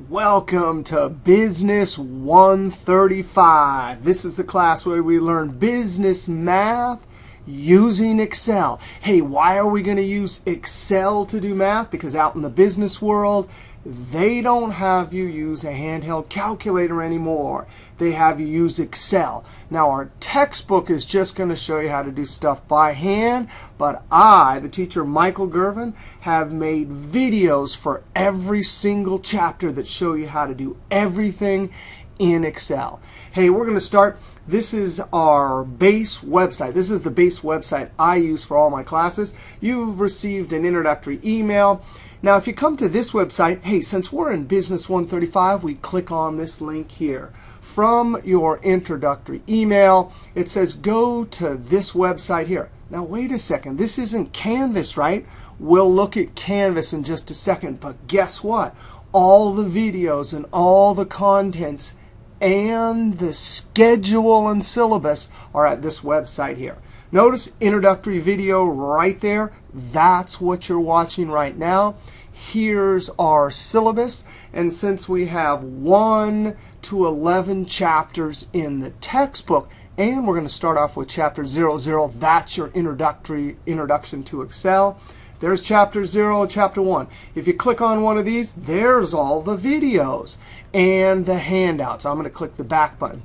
Welcome to Business 135. This is the class where we learn business math using Excel. Hey, why are we going to use Excel to do math? Because out in the business world, they don't have you use a handheld calculator anymore. They have you use Excel. Now, our textbook is just going to show you how to do stuff by hand, but I, the teacher Michael Girvin, have made videos for every single chapter that show you how to do everything in Excel. Hey, we're going to start. This is our base website. This is the base website I use for all my classes. You've received an introductory email. Now, if you come to this website, hey, since we're in Business 135, we click on this link here. From your introductory email, it says go to this website here. Now, wait a second. This isn't Canvas, right? We'll look at Canvas in just a second. But guess what? All the videos and all the contents and the schedule and syllabus are at this website here. Notice introductory video right there. That's what you're watching right now. Here's our syllabus. And since we have 1 to 11 chapters in the textbook, and we're going to start off with chapter 00, that's your introduction to Excel. There's chapter 0, chapter 1. If you click on one of these, there's all the videos and the handouts. I'm going to click the back button.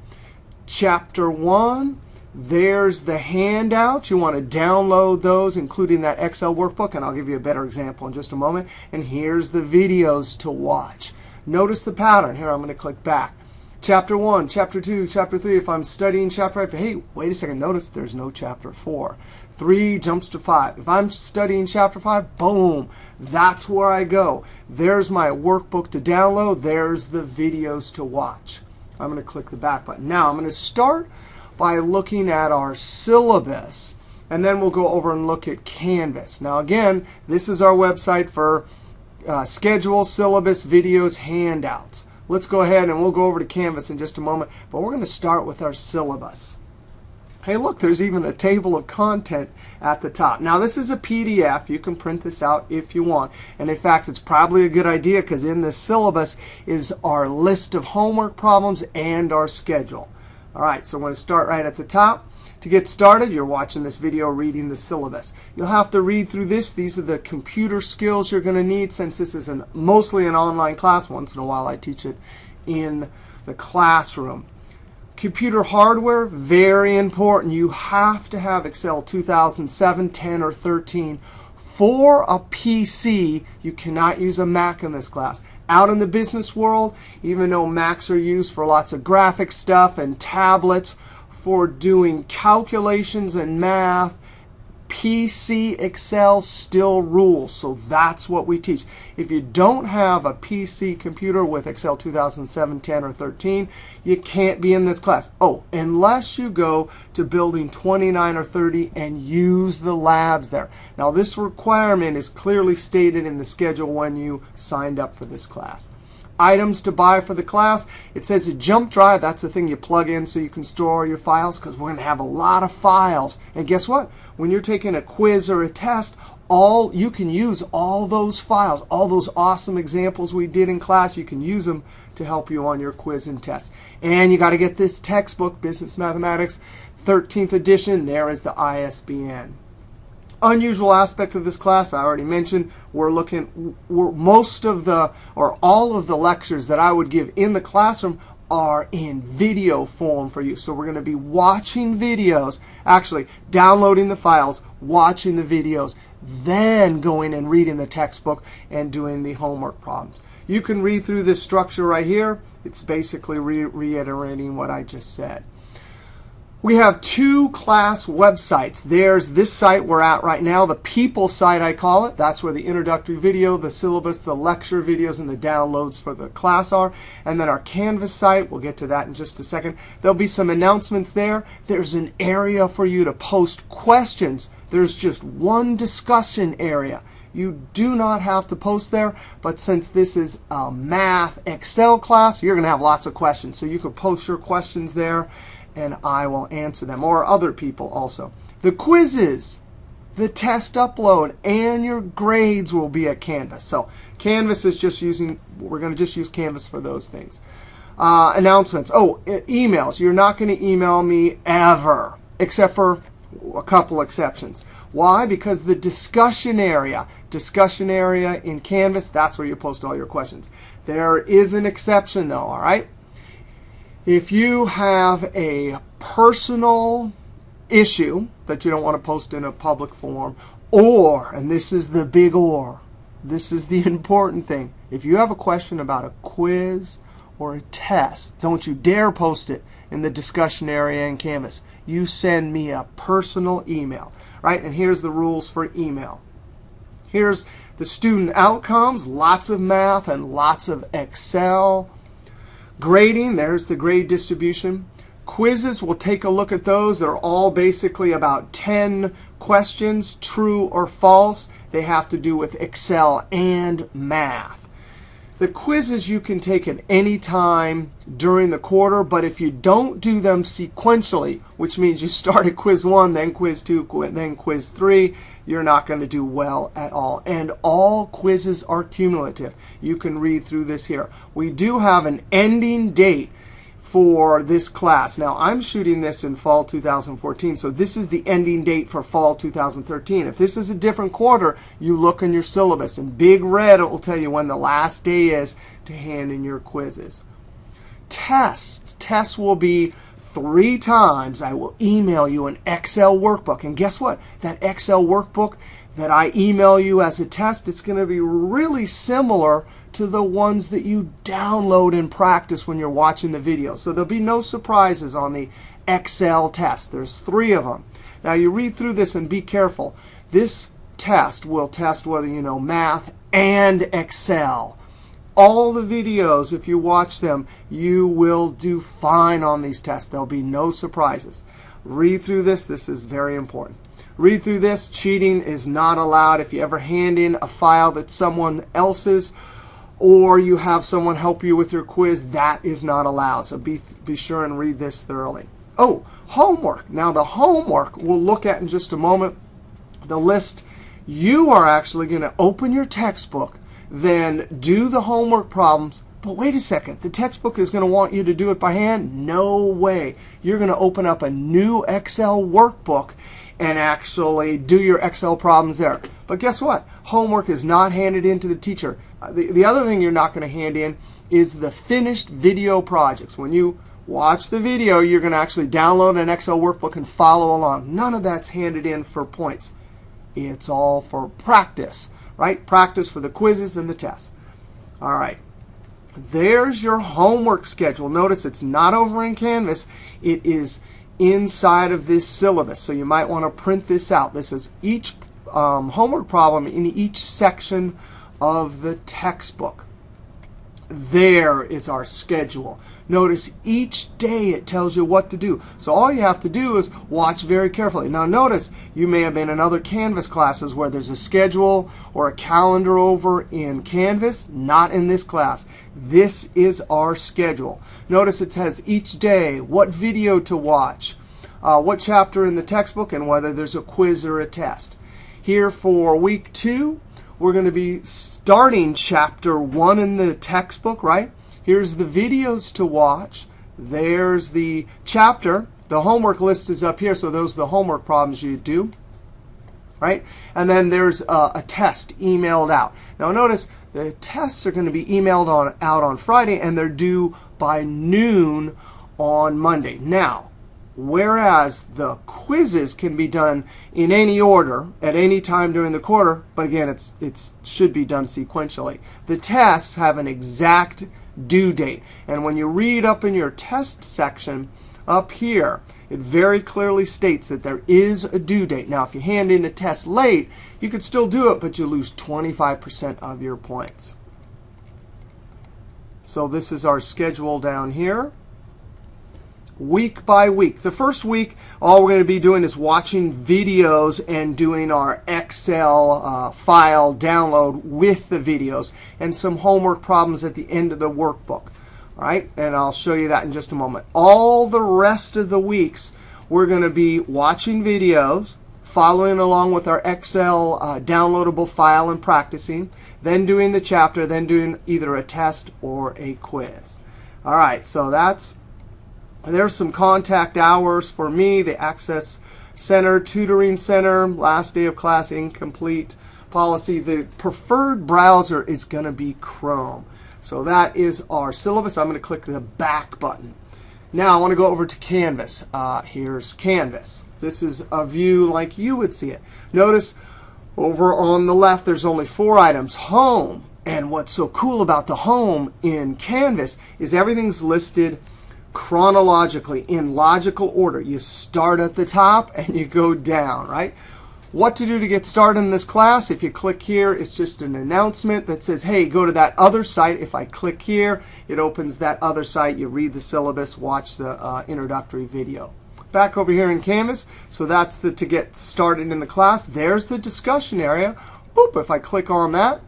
Chapter 1, there's the handouts. You want to download those, including that Excel workbook, and I'll give you a better example in just a moment. And here's the videos to watch. Notice the pattern. Here, I'm going to click back. Chapter 1, Chapter 2, Chapter 3. If I'm studying Chapter 5, hey, wait a second. Notice there's no Chapter 4. 3 jumps to 5. If I'm studying Chapter 5, boom, that's where I go. There's my workbook to download. There's the videos to watch. I'm going to click the back button. Now, I'm going to start by looking at our syllabus, and then we'll go over and look at Canvas. Now, again, this is our website for schedule, syllabus, videos, handouts. Let's go ahead and we'll go over to Canvas in just a moment, but we're going to start with our syllabus. Hey, look, there's even a table of content at the top. Now, this is a PDF. You can print this out if you want. And in fact, it's probably a good idea because in this syllabus is our list of homework problems and our schedule. All right, so I'm going to start right at the top. To get started, you're watching this video reading the syllabus. You'll have to read through this. These are the computer skills you're going to need since this is mostly an online class. Once in a while, I teach it in the classroom. Computer hardware, very important. You have to have Excel 2007, 10, or 13 for a PC. You cannot use a Mac in this class. Out in the business world, even though Macs are used for lots of graphic stuff and tablets for doing calculations and math, PC Excel still rules. So that's what we teach. If you don't have a PC computer with Excel 2007, 10, or 13, you can't be in this class. Oh, unless you go to building 29 or 30 and use the labs there. Now, this requirement is clearly stated in the schedule when you signed up for this class. Items to buy for the class. It says a jump drive. That's the thing you plug in so you can store your files, because we're going to have a lot of files. And guess what? When you're taking a quiz or a test, you can use all those files, all those awesome examples we did in class. You can use them to help you on your quiz and test. And you got to get this textbook, Business Mathematics, 13th edition. There is the ISBN. Unusual aspect of this class, I already mentioned, most of the, or all of the lectures that I would give in the classroom are in video form for you. So we're going to be watching videos, actually downloading the files, watching the videos, then going and reading the textbook and doing the homework problems. You can read through this structure right here. It's basically reiterating what I just said. We have 2 class websites. There's this site we're at right now, the People site I call it. That's where the introductory video, the syllabus, the lecture videos, and the downloads for the class are. And then our Canvas site, we'll get to that in just a second. There'll be some announcements there. There's an area for you to post questions. There's just one discussion area. You do not have to post there, but since this is a math Excel class, you're going to have lots of questions. So you can post your questions there, and I will answer them, or other people also. The quizzes. the test upload, and your grades will be at Canvas. So Canvas is just we're going to just use Canvas for those things. Announcements. Oh, emails. You're not going to email me ever, except for a couple exceptions. Why? Because the discussion area in Canvas, that's where you post all your questions. There is an exception though, all right? If you have a personal issue that you don't want to post in a public forum, or, and this is the big or, this is the important thing, if you have a question about a quiz or a test, don't you dare post it in the discussion area in Canvas. You send me a personal email, right? And here's the rules for email. Here's the student outcomes, lots of math and lots of Excel. Grading, there's the grade distribution. Quizzes, we'll take a look at those. They're all basically about 10 questions, true or false. They have to do with Excel and math. The quizzes you can take at any time during the quarter, but if you don't do them sequentially, which means you start at quiz 1, then quiz 2, then quiz 3, you're not going to do well at all. And all quizzes are cumulative. You can read through this here. We do have an ending date for this class. Now, I'm shooting this in fall 2014, so this is the ending date for fall 2013. If this is a different quarter, you look in your syllabus. In big red, it will tell you when the last day is to hand in your quizzes. Tests. Tests will be 3 times. I will email you an Excel workbook. And guess what? That Excel workbook that I email you as a test, it's going to be really similar to the ones that you download and practice when you're watching the video. So there'll be no surprises on the Excel test. There's 3 of them. Now you read through this and be careful. This test will test whether you know math and Excel. All the videos, if you watch them, you will do fine on these tests. There'll be no surprises. Read through this. This is very important. Read through this. Cheating is not allowed. If you ever hand in a file that's someone else's, or you have someone help you with your quiz, that is not allowed. So be sure and read this thoroughly. Oh, homework. Now the homework we'll look at in just a moment. The list, you are actually going to open your textbook, then do the homework problems. But wait a second, the textbook is going to want you to do it by hand? No way. You're going to open up a new Excel workbook and actually do your Excel problems there. But guess what? Homework is not handed in to the teacher. The other thing you're not going to hand in is the finished video projects. When you watch the video, you're going to actually download an Excel workbook and follow along. None of that's handed in for points. It's all for practice, right? Practice for the quizzes and the tests. All right. There's your homework schedule. Notice it's not over in Canvas. It is inside of this syllabus. So you might want to print this out. This is each homework problem in each section of the textbook. There is our schedule. Notice each day it tells you what to do. So all you have to do is watch very carefully. Now notice you may have been in other Canvas classes where there's a schedule or a calendar over in Canvas. Not in this class. This is our schedule. Notice it says each day what video to watch, what chapter in the textbook, and whether there's a quiz or a test. Here for week 2, we're going to be starting chapter 1 in the textbook, right? Here's the videos to watch. There's the chapter. The homework list is up here, so those are the homework problems you do, right? And then there's a test emailed out. Now notice the tests are going to be emailed out on Friday, and they're due by noon on Monday. Now, whereas the quizzes can be done in any order at any time during the quarter, but again, it should be done sequentially. The tests have an exact due date. And when you read up in your test section up here, it very clearly states that there is a due date. Now, if you hand in a test late, you could still do it, but you lose 25% of your points. So this is our schedule down here. Week by week. The first week, all we're going to be doing is watching videos and doing our Excel file download with the videos and some homework problems at the end of the workbook. All right, and I'll show you that in just a moment. All the rest of the weeks, we're going to be watching videos, following along with our Excel downloadable file and practicing, then doing the chapter, then doing either a test or a quiz. All right, so there's some contact hours for me, the Access Center, Tutoring Center, last day of class, incomplete policy. The preferred browser is going to be Chrome. So that is our syllabus. I'm going to click the back button. Now I want to go over to Canvas. Here's Canvas. This is a view like you would see it. Notice over on the left there's only 4 items. Home. And what's so cool about the home in Canvas is everything's listed chronologically in logical order. You start at the top and you go down, right? What to do to get started in this class? If you click here, it's just an announcement that says, hey, go to that other site. If I click here, it opens that other site. You read the syllabus, watch the introductory video. Back over here in Canvas, so that's the to get started in the class. There's the discussion area. Boop, if I click on that,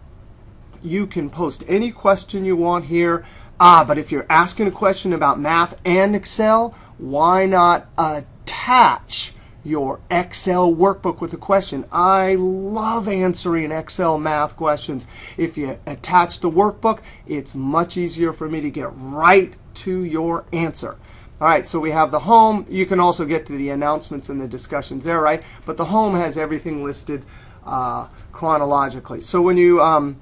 you can post any question you want here. But if you're asking a question about math and Excel, why not attach your Excel workbook with a question? I love answering Excel math questions. If you attach the workbook, it's much easier for me to get right to your answer. All right, so we have the home. You can also get to the announcements and the discussions there, right? But the home has everything listed chronologically. So when you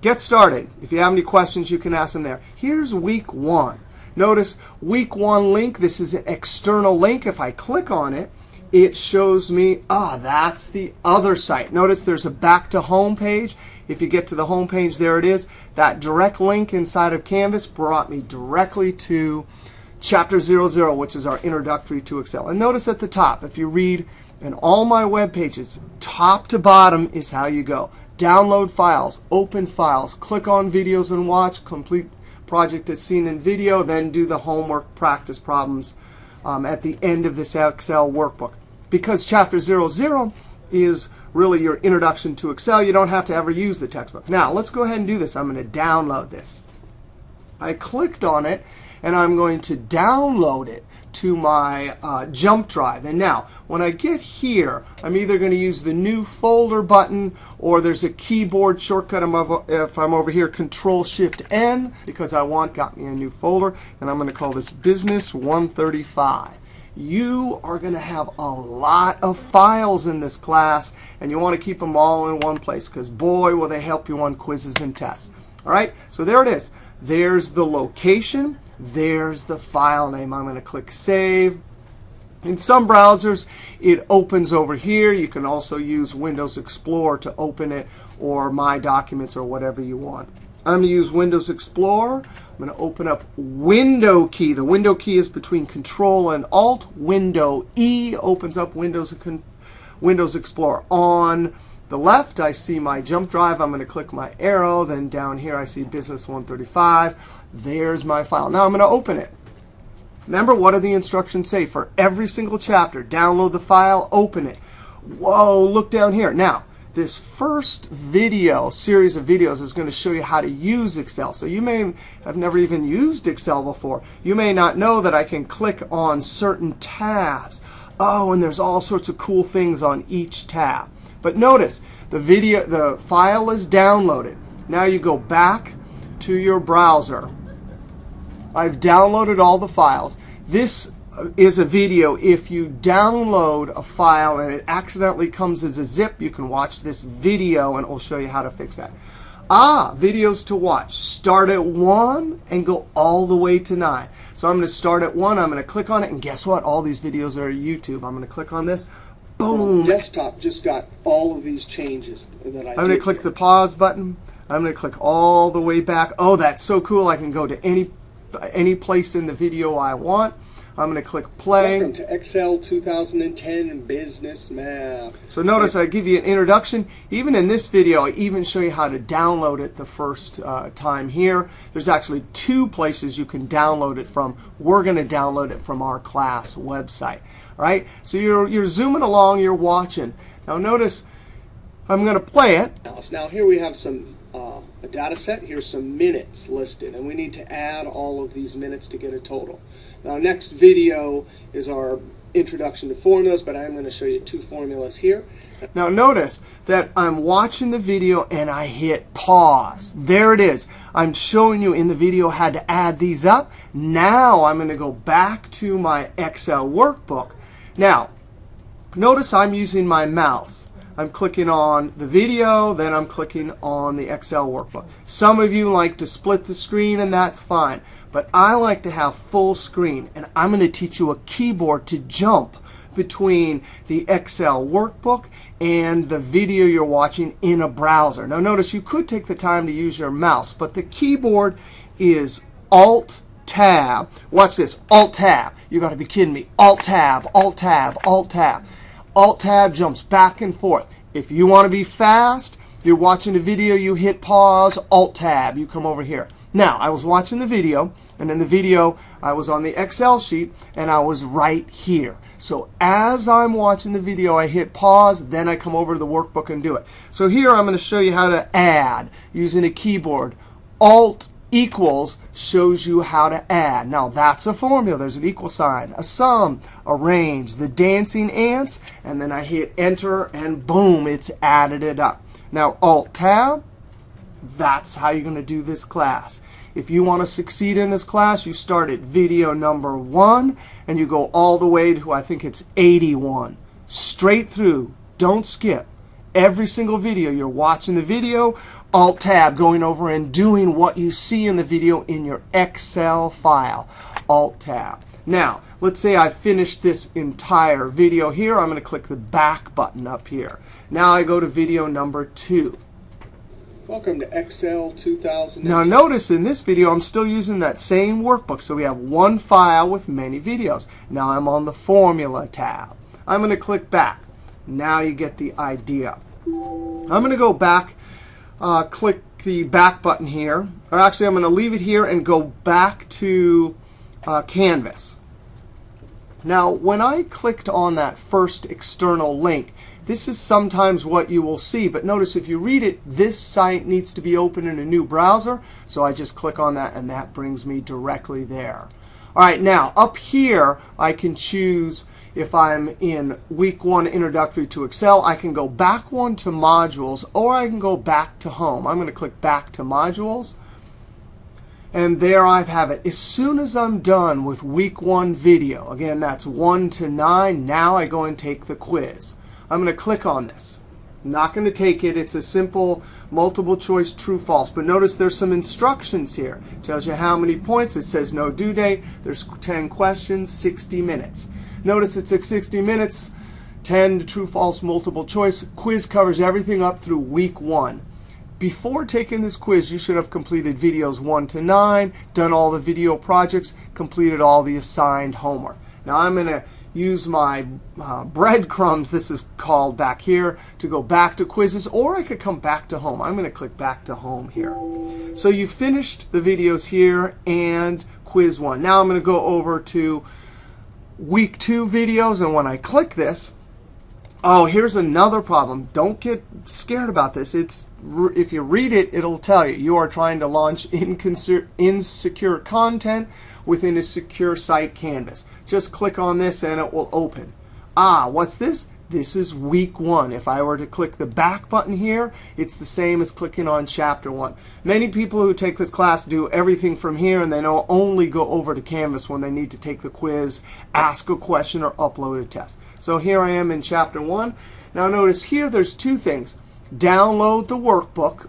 get started, if you have any questions, you can ask them there. Here's week 1. Notice week 1 link. This is an external link. If I click on it, it shows me, that's the other site. Notice there's a back to home page. If you get to the home page, there it is. That direct link inside of Canvas brought me directly to Chapter 00, which is our Introductory to Excel. And notice at the top, if you read in all my web pages, top to bottom is how you go. Download files, open files, click on videos and watch, complete project as seen in video, then do the homework practice problems at the end of this Excel workbook. Because Chapter 00 is really your introduction to Excel, you don't have to ever use the textbook. Now, let's go ahead and do this. I'm going to download this. I clicked on it, and I'm going to download it to my jump drive. And now, when I get here, I'm either going to use the new folder button, or there's a keyboard shortcut. If I'm over here, Control-Shift-N, because got me a new folder. And I'm going to call this Business 135. You are going to have a lot of files in this class, and you want to keep them all in one place, because boy, will they help you on quizzes and tests. All right, so there it is. There's the location. There's the file name. I'm going to click Save. In some browsers, it opens over here. You can also use Windows Explorer to open it, or My Documents, or whatever you want. I'm going to use Windows Explorer. I'm going to open up Window key. The Window key is between Control and Alt. Window E opens up Windows Explorer. On the left, I see my jump drive. I'm going to click my arrow. Then down here, I see Business 135. There's my file. Now I'm going to open it. Remember, what do the instructions say? For every single chapter, download the file, open it. Whoa, look down here. Now, this first series of videos is going to show you how to use Excel. So you may have never even used Excel before. You may not know that I can click on certain tabs. Oh, and there's all sorts of cool things on each tab. But notice, the file is downloaded. Now you go back to your browser. I've downloaded all the files. This is a video. If you download a file and it accidentally comes as a zip, you can watch this video and it will show you how to fix that. Videos to watch. Start at 1 and go all the way to 9. So I'm going to start at 1. I'm going to click on it, and guess what? All these videos are YouTube. I'm going to click on this. Boom. Desktop just got all of these changes that I'm going to click the pause button. I'm going to click all the way back. Oh, that's so cool. I can go to any place in the video I want. I'm going to click play. Welcome to Excel 2010 and Business Math. So notice I give you an introduction. Even in this video, I even show you how to download it the first time here. There's actually 2 places you can download it from. We're going to download it from our class website. All right? So you're zooming along, you're watching. Now notice I'm going to play it. Now here we have some a data set. Here's some minutes listed, and we need to add all of these minutes to get a total. Now, next video is our introduction to formulas, but I'm going to show you two formulas here. Now notice that I'm watching the video and I hit pause. There it is. I'm showing you in the video how to add these up. Now I'm going to go back to my Excel workbook. Now, notice I'm using my mouse. I'm clicking on the video, then I'm clicking on the Excel workbook. Some of you like to split the screen, and that's fine. But I like to have full screen, and I'm going to teach you a keyboard to jump between the Excel workbook and the video you're watching in a browser. Now notice you could take the time to use your mouse, but the keyboard is Alt-Tab. Watch this, Alt-Tab. You got to be kidding me. Alt-Tab, Alt-Tab, Alt-Tab. Alt-Tab jumps back and forth. If you want to be fast, you're watching a video, you hit pause, Alt-Tab, you come over here. Now, I was watching the video, and in the video, I was on the Excel sheet, and I was right here. So as I'm watching the video, I hit pause, then I come over to the workbook and do it. So here I'm going to show you how to add using a keyboard. Alt equals shows you how to add. Now that's a formula. There's an equal sign, a sum, a range, the dancing ants, and then I hit enter, and boom, it's added it up. Now Alt-Tab, that's how you're going to do this class. If you want to succeed in this class, you start at video number 1, and you go all the way to, I think it's 81. Straight through. Don't skip. Every single video, you're watching the video, Alt-Tab, going over and doing what you see in the video in your Excel file. Alt-Tab. Now, let's say I finished this entire video here. I'm going to click the back button up here. Now I go to video number 2. Welcome to Excel 2010. Now notice in this video I'm still using that same workbook. So we have one file with many videos. Now I'm on the Formula tab. I'm going to click back. Now you get the idea. I'm going to go back, click the back button here. Or actually I'm going to leave it here and go back to Canvas. Now when I clicked on that first external link, this is sometimes what you will see. But notice if you read it, this site needs to be open in a new browser. So I just click on that, and that brings me directly there. All right, now up here, I can choose if I'm in week 1 introductory to Excel, I can go back 1 to modules, or I can go back to home. I'm going to click back to modules. And there I have it. As soon as I'm done with week 1 video, again, that's 1 to 9, now I go and take the quiz. I'm going to click on this. I'm not going to take it. It's a simple multiple choice true false. But notice there's some instructions here. It tells you how many points. It says no due date. There's 10 questions, 60 minutes. Notice it took 60 minutes, 10 to true false multiple choice. Quiz covers everything up through week 1. Before taking this quiz, you should have completed videos 1 to 9, done all the video projects, completed all the assigned homework. Now I'm going to use my breadcrumbs, this is called back here, to go back to quizzes, or I could come back to home. I'm going to click back to home here. So you finished the videos here and quiz 1. Now I'm going to go over to week 2 videos, and when I click this, oh, here's another problem. Don't get scared about this. If you read it, it'll tell you you are trying to launch insecure content within a secure site canvas. Just click on this and it will open. Ah, what's this? This is week 1. If I were to click the back button here, it's the same as clicking on chapter 1. Many people who take this class do everything from here, and they don't only go over to Canvas when they need to take the quiz, ask a question, or upload a test. So here I am in chapter 1. Now notice here there's 2 things. Download the workbook.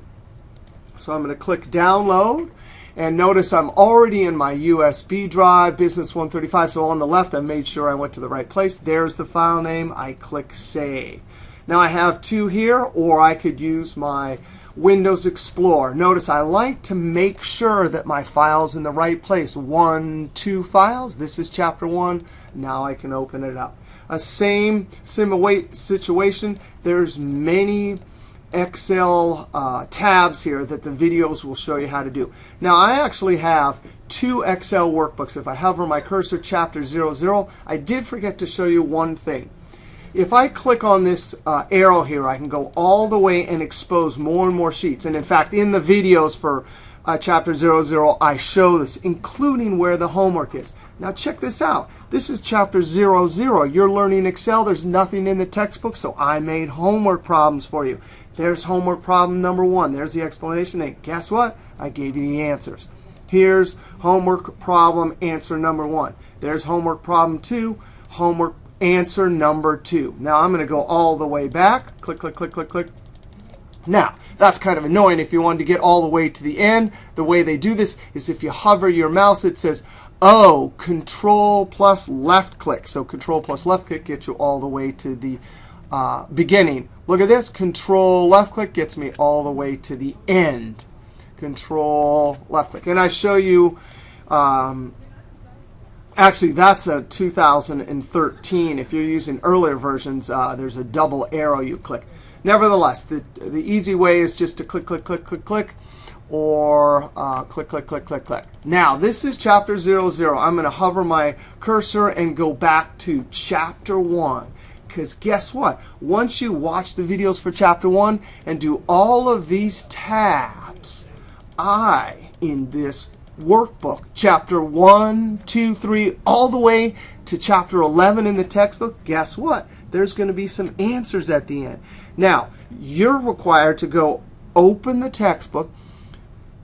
So I'm going to click download. And notice I'm already in my USB drive, Business 135. So on the left, I made sure I went to the right place. There's the file name. I click Save. Now I have 2 here, or I could use my Windows Explorer. Notice I like to make sure that my file's in the right place. 1, 2 files. This is chapter 1. Now I can open it up. Same situation. There's many Excel tabs here that the videos will show you how to do. Now I actually have 2 Excel workbooks. If I hover my cursor, chapter 00, I did forget to show you one thing. if I click on this arrow here, I can go all the way and expose more and more sheets. And in fact, in the videos for Chapter 00, I show this, including where the homework is. Now check this out. This is Chapter 00. You're learning Excel. There's nothing in the textbook, so I made homework problems for you. There's homework problem number 1. There's the explanation. And guess what? I gave you the answers. Here's homework problem answer number 1. There's homework problem 2, homework answer number 2. Now I'm going to go all the way back. Click, click, click, click, click. Now, that's kind of annoying if you wanted to get all the way to the end. The way they do this is if you hover your mouse, it says, oh, Control plus left click. So Control plus left click gets you all the way to the beginning. Look at this. Control left click gets me all the way to the end. Control left click. And I show you, actually, that's a 2013. If you're using earlier versions, there's a double arrow you click. Nevertheless, the easy way is just to click, click, click, click, click, or click, click, click, click, click. Now, this is Chapter 00. I'm going to hover my cursor and go back to Chapter 1. Because guess what? Once you watch the videos for Chapter 1 and do all of these tabs, in this workbook, Chapter 1, 2, 3, all the way to Chapter 11 in the textbook, guess what? There's going to be some answers at the end. Now, you're required to go open the textbook,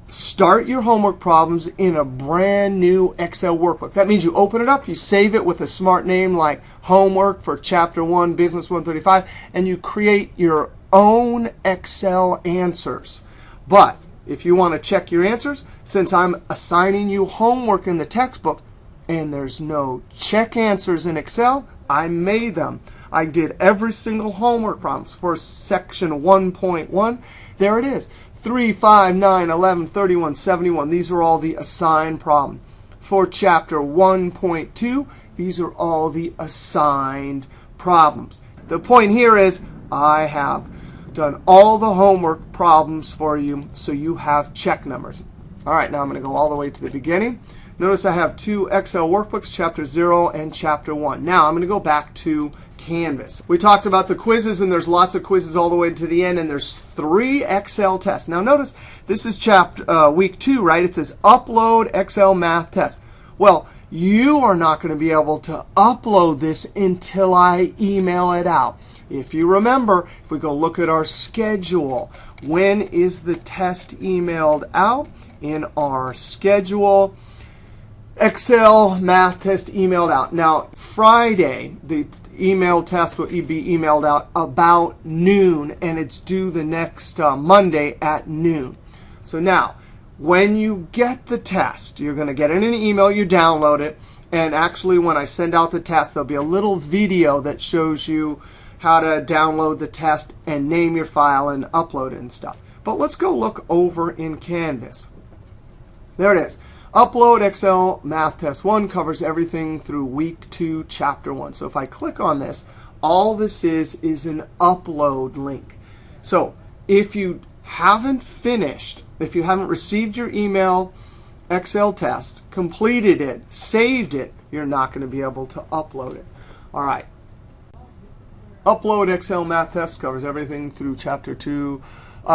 start your homework problems in a brand new Excel workbook. That means you open it up, you save it with a smart name like Homework for Chapter 1, Business 135, and you create your own Excel answers. But if you want to check your answers, since I'm assigning you homework in the textbook and there's no check answers in Excel, I made them. I did every single homework problems for section 1.1. There it is. 3, 5, 9, 11, 31, 71. These are all the assigned problem. For chapter 1.2, these are all the assigned problems. The point here is I have done all the homework problems for you, so you have check numbers. All right, now I'm going to go all the way to the beginning. Notice I have 2 Excel workbooks, Chapter 0 and Chapter 1. Now I'm going to go back to Canvas. We talked about the quizzes, and there's lots of quizzes all the way to the end, and there's 3 Excel tests. Now notice this is week 2, right? It says upload Excel math test. Well, you are not going to be able to upload this until I email it out. If you remember, if we go look at our schedule, when is the test emailed out? In our schedule, Excel math test emailed out. Now, Friday, the email test will be emailed out about noon, and it's due the next Monday at noon. So now, when you get the test, you're going to get it in an email, you download it, and actually when I send out the test, there'll be a little video that shows you how to download the test and name your file and upload it and stuff. But let's go look over in Canvas. There it is. Upload Excel Math Test 1 covers everything through week 2, chapter 1. So if I click on this, all this is an upload link. So if you haven't finished, if you haven't received your email Excel test, completed it, saved it, you're not going to be able to upload it. All right. Upload Excel Math Test covers everything through chapter 2,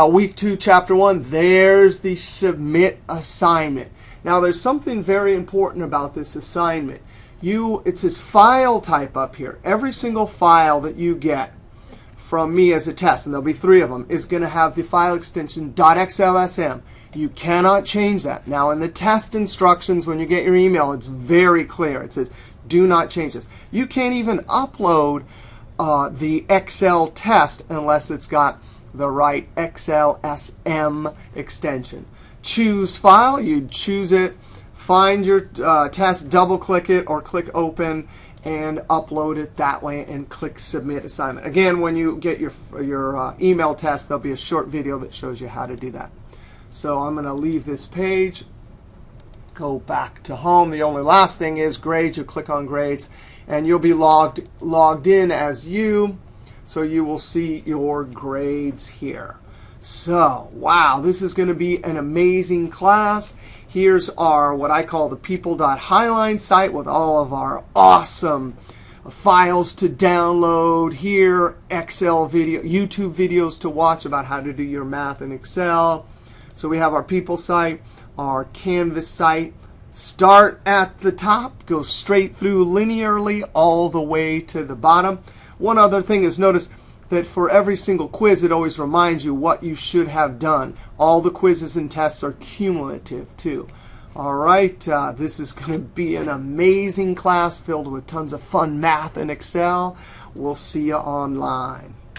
week 2, chapter 1. There's the submit assignment. Now, there's something very important about this assignment. It says file type up here. Every single file that you get from me as a test, and there'll be 3 of them, is going to have the file extension .xlsm. You cannot change that. Now, in the test instructions, when you get your email, it's very clear. It says, do not change this. You can't even upload the Excel test unless it's got the right XLSM extension. Choose file, you choose it, find your test, double click it, or click open and upload it that way and click submit assignment. Again, when you get your email test, there'll be a short video that shows you how to do that. So I'm going to leave this page, go back to home. The only last thing is grades. You click on grades and you'll be logged in as you, so you will see your grades here. So, wow, this is going to be an amazing class. Here's our, what I call the people.highline site with all of our awesome files to download here, Excel video, YouTube videos to watch about how to do your math in Excel. So we have our people site, our Canvas site. Start at the top, go straight through linearly all the way to the bottom. One other thing is notice that for every single quiz, it always reminds you what you should have done. All the quizzes and tests are cumulative too. All right, this is going to be an amazing class filled with tons of fun math in Excel. We'll see you online.